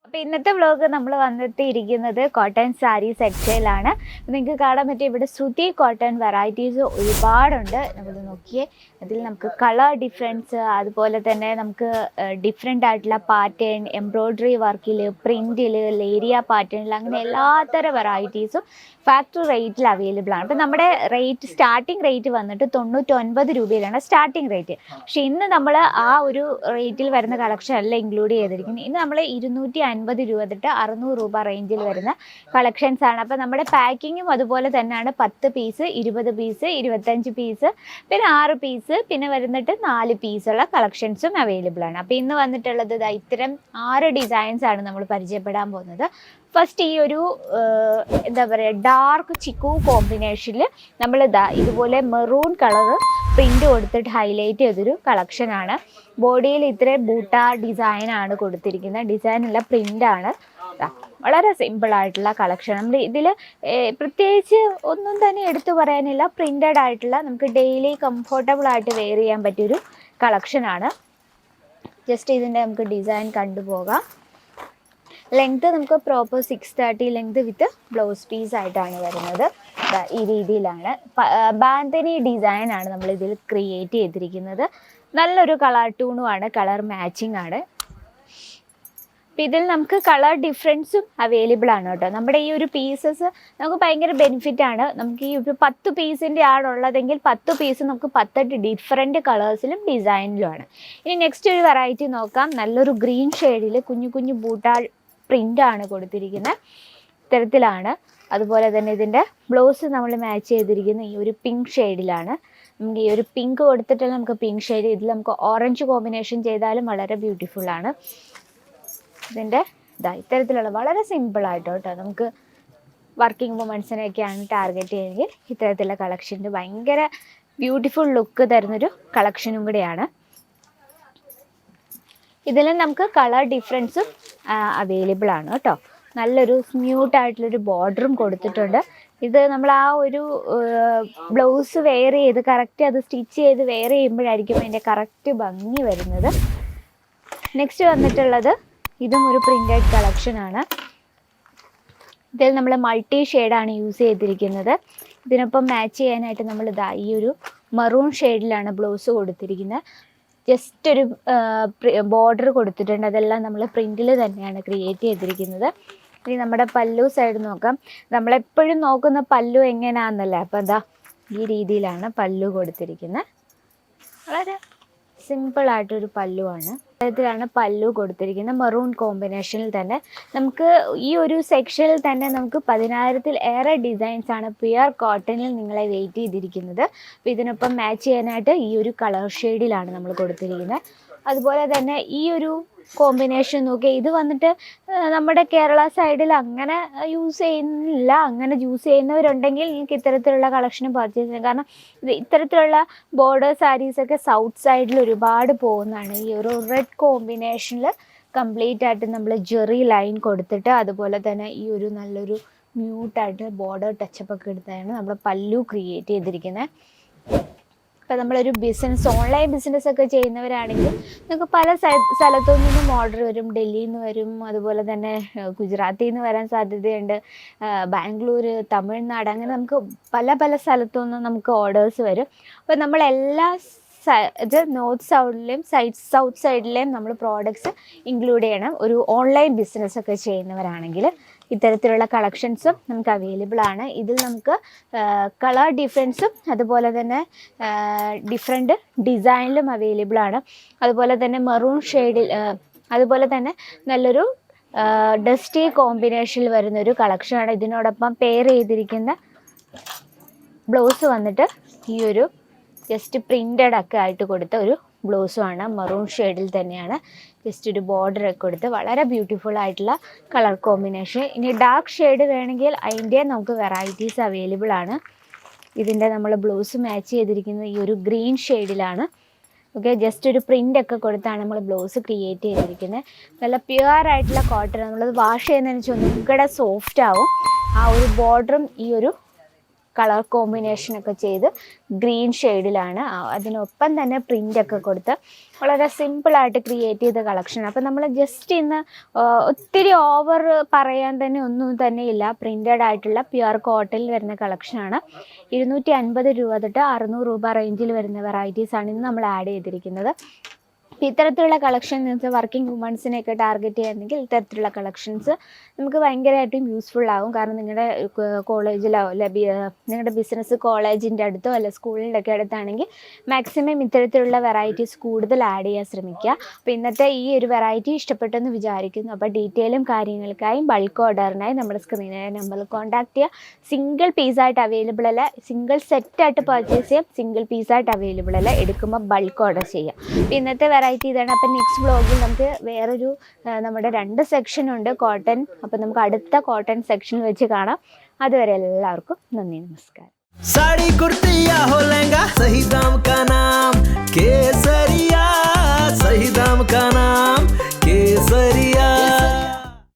അപ്പോൾ ഇന്നത്തെ വ്ലോഗ് നമ്മൾ വന്നെത്തിയിരിക്കുന്നത് കോട്ടൺ സാരി സെക്ഷനിലാണ്. നിങ്ങൾക്ക് കാണാൻ പറ്റിയ ഇവിടെ ശ്രുതി കോട്ടൺ വെറൈറ്റീസ് ഒരുപാടുണ്ട്. നമ്മൾ നോക്കിയേ, അതിൽ നമുക്ക് കളർ ഡിഫറൻസ്, അതുപോലെ തന്നെ നമുക്ക് ഡിഫറെൻ്റ് ആയിട്ടുള്ള പാറ്റേൺ, എംബ്രോയ്ഡറി വർക്കിൽ, പ്രിൻറ്റിൽ, ലേരിയ പാറ്റേണിൽ, അങ്ങനെ എല്ലാത്തരം വെറൈറ്റീസും ഫാക്ടറി റേറ്റിൽ അവൈലബിൾ ആണ്. അപ്പോൾ നമ്മുടെ സ്റ്റാർട്ടിംഗ് റേറ്റ് വന്നിട്ട് 99 രൂപയിലാണ് സ്റ്റാർട്ടിംഗ് റേറ്റ്. പക്ഷേ ഇന്ന് നമ്മൾ ആ ഒരു റേറ്റിൽ വരുന്ന കളക്ഷൻ അല്ല ഇൻക്ലൂഡ് ചെയ്തിരിക്കുന്നത്. ഇന്ന് നമ്മൾ 250 രൂപ തൊട്ട് 600 രൂപ റേഞ്ചിൽ വരുന്ന കളക്ഷൻസ് ആണ്. അപ്പോൾ നമ്മുടെ പാക്കിങ്ങും അതുപോലെ തന്നെയാണ്. 10 പീസ്, 20 പീസ്, 25 പീസ്, പിന്നെ 6 പീസ്, പിന്നെ വരുന്നിട്ട് 4 പീസുള്ള കളക്ഷൻസും അവൈലബിൾ ആണ്. അപ്പോൾ ഇന്ന് വന്നിട്ടുള്ളത് ഇത്തരം 6 ഡിസൈൻസ് ആണ് നമ്മൾ പരിചയപ്പെടാൻ പോകുന്നത്. ഫസ്റ്റ് ഈ ഒരു എന്താ പറയുക, ഡാർക്ക് ചിക്കു കോമ്പിനേഷനിൽ നമ്മൾ ഇതുപോലെ മെറൂൺ കളറ് പ്രിൻ്റ് കൊടുത്തിട്ട് ഹൈലൈറ്റ് ചെയ്തൊരു കളക്ഷനാണ്. ബോഡിയിൽ ഇത്രയും ബൂട്ട ഡിസൈനാണ് കൊടുത്തിരിക്കുന്നത്. ഡിസൈനുള്ള പ്രിൻ്റാണ്. വളരെ സിമ്പിളായിട്ടുള്ള കളക്ഷൻ. നമ്മൾ ഇതിൽ പ്രത്യേകിച്ച് ഒന്നും തന്നെ എടുത്തു പറയാനില്ല. പ്രിൻ്റഡ് ആയിട്ടുള്ള നമുക്ക് ഡെയിലി കംഫർട്ടബിൾ ആയിട്ട് വെയർ ചെയ്യാൻ പറ്റിയൊരു കളക്ഷനാണ്. ജസ്റ്റ് ഇതിൻ്റെ നമുക്ക് ഡിസൈൻ കണ്ടുപോകാം. ലെങ്ത് നമുക്ക് proper 630 length with blouse piece ആയിട്ടാണ് വരുന്നത്. ഈ രീതിയിലാണ് ബാന്തിനി ഡിസൈൻ ആണ് നമ്മൾ ഇതിൽ ക്രിയേറ്റ് ചെയ്തിരിക്കുന്നത്. നല്ലൊരു കളർ ടൂണുമാണ്, കളർ മാച്ചിങ് ആണ്. അപ്പം ഇതിൽ നമുക്ക് കളർ ഡിഫറൻസും അവൈലബിൾ ആണ് കേട്ടോ. നമ്മുടെ ഈ ഒരു പീസസ് നമുക്ക് ഭയങ്കര ബെനിഫിറ്റ് ആണ്. നമുക്ക് ഈ ഒരു 10 പീസിൻ്റെ ആണുള്ളതെങ്കിൽ 10 പീസ് നമുക്ക് 10 ഡിഫറെൻറ്റ് കളേഴ്സിലും ഡിസൈനിലുമാണ്. ഇനി നെക്സ്റ്റ് ഒരു വെറൈറ്റി നോക്കാം. നല്ലൊരു ഗ്രീൻ ഷെയ്ഡിൽ കുഞ്ഞു കുഞ്ഞു ബൂട്ടാ പ്രിൻ്റാണ് കൊടുത്തിരിക്കുന്നത്. ഇത്തരത്തിലാണ്. അതുപോലെ തന്നെ ഇതിൻ്റെ ബ്ലൗസ് നമ്മൾ മാച്ച് ചെയ്തിരിക്കുന്ന ഈ ഒരു പിങ്ക് ഷെയ്ഡിലാണ്. നമുക്ക് ഈ ഒരു പിങ്ക് കൊടുത്തിട്ടുള്ള നമുക്ക് പിങ്ക് ഷെയ്ഡ്, ഇതിൽ നമുക്ക് ഓറഞ്ച് കോമ്പിനേഷൻ ചെയ്താലും വളരെ ബ്യൂട്ടിഫുള്ളാണ്. ഇതിൻ്റെ ഇത്തരത്തിലുള്ള വളരെ സിമ്പിളായിട്ട് കേട്ടോ. നമുക്ക് വർക്കിംഗ് വുമൻസിനെയൊക്കെയാണ് ടാർഗറ്റ് ചെയ്യുമെങ്കിൽ ഇത്തരത്തിലുള്ള കളക്ഷൻ്റെ ഭയങ്കര ബ്യൂട്ടിഫുൾ ലുക്ക് തരുന്നൊരു കളക്ഷനും കൂടിയാണ്. ഇതിൽ നമുക്ക് കളർ ഡിഫറൻസും അവൈലബിൾ ആണ് കേട്ടോ. നല്ലൊരു സ്മ്യൂട്ടായിട്ടുള്ളൊരു ബോർഡറും കൊടുത്തിട്ടുണ്ട്. ഇത് നമ്മൾ ആ ഒരു ബ്ലൗസ് വെയർ ചെയ്ത് കറക്റ്റ് അത് സ്റ്റിച്ച് ചെയ്ത് വെയർ ചെയ്യുമ്പോഴായിരിക്കും അതിൻ്റെ കറക്റ്റ് ഭംഗി വരുന്നത്. നെക്സ്റ്റ് വന്നിട്ടുള്ളത് ഇതും ഒരു പ്രിൻ്റഡ് കളക്ഷനാണ്. ഇതിൽ നമ്മൾ മൾട്ടി ഷെയ്ഡാണ് യൂസ് ചെയ്തിരിക്കുന്നത്. ഇതിനൊപ്പം മാച്ച് ചെയ്യാനായിട്ട് നമ്മൾ ഈ ഒരു മറൂൺ ഷെയ്ഡിലാണ് ബ്ലൗസ് കൊടുത്തിരിക്കുന്നത്. ജസ്റ്റ് ഒരു ബോർഡർ കൊടുത്തിട്ടുണ്ട്. അതെല്ലാം നമ്മൾ പ്രിൻറ്റിൽ തന്നെയാണ് ക്രിയേറ്റ് ചെയ്തിരിക്കുന്നത്. ഇനി നമ്മുടെ പല്ലു സൈഡ് നോക്കാം. നമ്മളെപ്പോഴും നോക്കുന്ന പല്ലു എങ്ങനെയാണെന്നല്ലേ. അപ്പോൾ ഈ രീതിയിലാണ് പല്ലു കൊടുത്തിരിക്കുന്നത്. വളരെ സിമ്പിളായിട്ടൊരു പല്ലുവാണ്. ഇതിലാണ് പല്ലു കൊടുത്തിരിക്കുന്നത്. മെറൂൺ കോമ്പിനേഷനിൽ തന്നെ നമുക്ക് ഈ ഒരു സെക്ഷനിൽ തന്നെ നമുക്ക് 10,000-ൽ ഏറെ ഡിസൈൻസ് ആണ് പ്യുർ കോട്ടണിൽ നിങ്ങളെ വെയിറ്റ് ചെയ്തിരിക്കുന്നത്. അപ്പോൾ ഇതിനൊപ്പം മാച്ച് ചെയ്യാനായിട്ട് ഈ ഒരു കളർ ഷെയ്ഡിലാണ് നമ്മൾ കൊടുത്തിരിക്കുന്നത്. അതുപോലെ തന്നെ ഈ ഒരു കോമ്പിനേഷൻ നോക്കി, ഇത് വന്നിട്ട് നമ്മുടെ കേരള സൈഡിൽ അങ്ങനെ യൂസ് ചെയ്യുന്നില്ല. അങ്ങനെ യൂസ് ചെയ്യുന്നവരുണ്ടെങ്കിൽ നിങ്ങൾക്ക് ഇത്തരത്തിലുള്ള കളക്ഷനും പർച്ചേസ് ചെയ്യാം. കാരണം ഇത്തരത്തിലുള്ള ബോർഡർ സാരീസൊക്കെ സൗത്ത് സൈഡിൽ ഒരുപാട് പോകുന്നതാണ്. ഈ ഒരു റെഡ് കോമ്പിനേഷനിൽ കംപ്ലീറ്റ് ആയിട്ട് നമ്മൾ ജെറി ലൈൻ കൊടുത്തിട്ട് അതുപോലെ തന്നെ ഈ ഒരു നല്ലൊരു മ്യൂട്ടായിട്ട് ബോർഡർ ടച്ചപ്പ് ഒക്കെ എടുത്താണ് നമ്മൾ പല്ലു ക്രിയേറ്റ് ചെയ്തിരിക്കുന്നത്. ഇപ്പോൾ നമ്മളൊരു ഓൺലൈൻ ബിസിനസ്സൊക്കെ ചെയ്യുന്നവരാണെങ്കിൽ നിങ്ങൾക്ക് പല സ്ഥലത്തു നിന്നും ഓർഡർ വരും. ഡൽഹിയിൽ നിന്ന് വരും, അതുപോലെ തന്നെ ഗുജറാത്തിൽ നിന്ന് വരാൻ സാധ്യതയുണ്ട്, ബാംഗ്ലൂർ, തമിഴ്നാട്, അങ്ങനെ നമുക്ക് പല സ്ഥലത്തു നിന്നും നമുക്ക് ഓർഡേഴ്സ് വരും. അപ്പോൾ നമ്മളെല്ലാ നോർത്ത് സൗണ്ടിലെയും സൗത്ത് സൈഡിലെയും നമ്മൾ പ്രോഡക്ട്സ് ഇൻക്ലൂഡ് ചെയ്യണം. ഒരു ഓൺലൈൻ ബിസിനസ്സൊക്കെ ചെയ്യുന്നവരാണെങ്കിൽ ഇത്തരത്തിലുള്ള കളക്ഷൻസും നമുക്ക് അവൈലബിൾ ആണ്. ഇതിൽ നമുക്ക് കളർ ഡിഫറൻസും അതുപോലെ തന്നെ ഡിഫറെൻറ്റ് ഡിസൈനിലും അവൈലബിൾ ആണ്. അതുപോലെ തന്നെ മെറൂൺ ഷെയ്ഡിൽ, അതുപോലെ തന്നെ നല്ലൊരു ഡസ്റ്റി കോമ്പിനേഷനിൽ വരുന്നൊരു കളക്ഷനാണ്. ഇതിനോടൊപ്പം പെയർ ചെയ്തിരിക്കുന്ന ബ്ലൗസ് വന്നിട്ട് ഈ ഒരു ജസ്റ്റ് പ്രിൻ്റഡ് ഒക്കെ ആയിട്ട് കൊടുത്ത ഒരു ബ്ലൗസുമാണ്. മറൂൺ ഷെയ്ഡിൽ തന്നെയാണ്. ജസ്റ്റ് ഒരു ബോർഡറൊക്കെ കൊടുത്ത് വളരെ ബ്യൂട്ടിഫുൾ ആയിട്ടുള്ള കളർ കോമ്പിനേഷൻ. ഇനി ഡാർക്ക് ഷെയ്ഡ് വേണമെങ്കിൽ അതിൻ്റെ നമുക്ക് വെറൈറ്റീസ് അവൈലബിൾ ആണ്. ഇതിൻ്റെ നമ്മൾ ബ്ലൗസ് മാച്ച് ചെയ്തിരിക്കുന്നത് ഈ ഒരു ഗ്രീൻ ഷെയ്ഡിലാണ്. ഓക്കെ, ജസ്റ്റ് ഒരു പ്രിൻ്റൊക്കെ കൊടുത്താണ് നമ്മൾ ബ്ലൗസ് ക്രിയേറ്റ് ചെയ്തിരിക്കുന്നത്. നല്ല പ്യുവർ ആയിട്ടുള്ള കോട്ടൺ. നമ്മളത് വാഷ് ചെയ്യുന്നതിന് വെച്ചാൽ ഒന്നും കൂടെ സോഫ്റ്റ് ആവും. ആ ഒരു ബോർഡറും ഈ ഒരു കളർ കോമ്പിനേഷനൊക്കെ ചെയ്ത് ഗ്രീൻ ഷെയ്ഡിലാണ്. അതിനൊപ്പം തന്നെ പ്രിൻ്റൊക്കെ കൊടുത്ത് വളരെ സിമ്പിളായിട്ട് ക്രിയേറ്റ് ചെയ്ത കളക്ഷൻ. അപ്പം നമ്മൾ ജസ്റ്റ് ഇന്ന് ഒത്തിരി ഓവർ പറയാൻ തന്നെ ഒന്നും തന്നെ ഇല്ല. പ്രിൻ്റഡ് ആയിട്ടുള്ള പ്യുവർ കോട്ടണിൽ വരുന്ന കളക്ഷനാണ്. 250 രൂപ തൊട്ട് 600 രൂപ റേഞ്ചിൽ വരുന്ന വെറൈറ്റീസാണ് ഇന്ന് നമ്മൾ ആഡ് ചെയ്തിരിക്കുന്നത്. ഇത്തരത്തിലുള്ള കളക്ഷൻ നിങ്ങൾക്ക് വർക്കിംഗ് വുമൺസിനെയൊക്കെ ടാർഗറ്റ് ചെയ്യുകയാണെങ്കിൽ ഇത്തരത്തിലുള്ള കളക്ഷൻസ് നമുക്ക് ഭയങ്കരമായിട്ടും യൂസ്ഫുൾ ആകും. കാരണം നിങ്ങളുടെ കോളേജിലോ നിങ്ങളുടെ ബിസിനസ് കോളേജിൻ്റെ അടുത്തോ അല്ല സ്കൂളിൻ്റെ ഒക്കെ അടുത്താണെങ്കിൽ മാക്സിമം ഇത്തരത്തിലുള്ള വെറൈറ്റീസ് കൂടുതൽ ആഡ് ചെയ്യാൻ ശ്രമിക്കുക. അപ്പോൾ ഇന്നത്തെ ഈ ഒരു വെറൈറ്റി ഇഷ്ടപ്പെട്ടെന്ന് വിചാരിക്കുന്നു. അപ്പോൾ ഡീറ്റെയിലും കാര്യങ്ങൾക്കായും ബൾക്ക് ഓർഡറിനായി നമ്മുടെ സ്ക്രീനിലെ നമ്പറിൽ കോൺടാക്ട് ചെയ്യുക. സിംഗിൾ പീസായിട്ട് അവൈലബിൾ അല്ല, സിംഗിൾ സെറ്റായിട്ട് പർച്ചേസ് ചെയ്യാം, സിംഗിൾ പീസായിട്ട് അവൈലബിൾ അല്ല, എടുക്കുമ്പോൾ ബൾക്ക് ഓർഡർ ചെയ്യാം. ഇന്നത്തെ വെറൈറ്റി ഇതാണ്. അപ്പം നെക്സ്റ്റ് വ്ളോഗിൽ നമുക്ക് വേറൊരു നമ്മുടെ 2 സെക്ഷനുണ്ട് കോട്ടൺ. അപ്പം നമുക്ക് അടുത്ത കോട്ടൺ സെക്ഷൻ വെച്ച് കാണാം. അതുവരെ എല്ലാവർക്കും നന്ദി, നമസ്കാരം. साड़ी कुर्ती या हो लहंगा, सही दाम का नाम केसरिया, सही दाम का नाम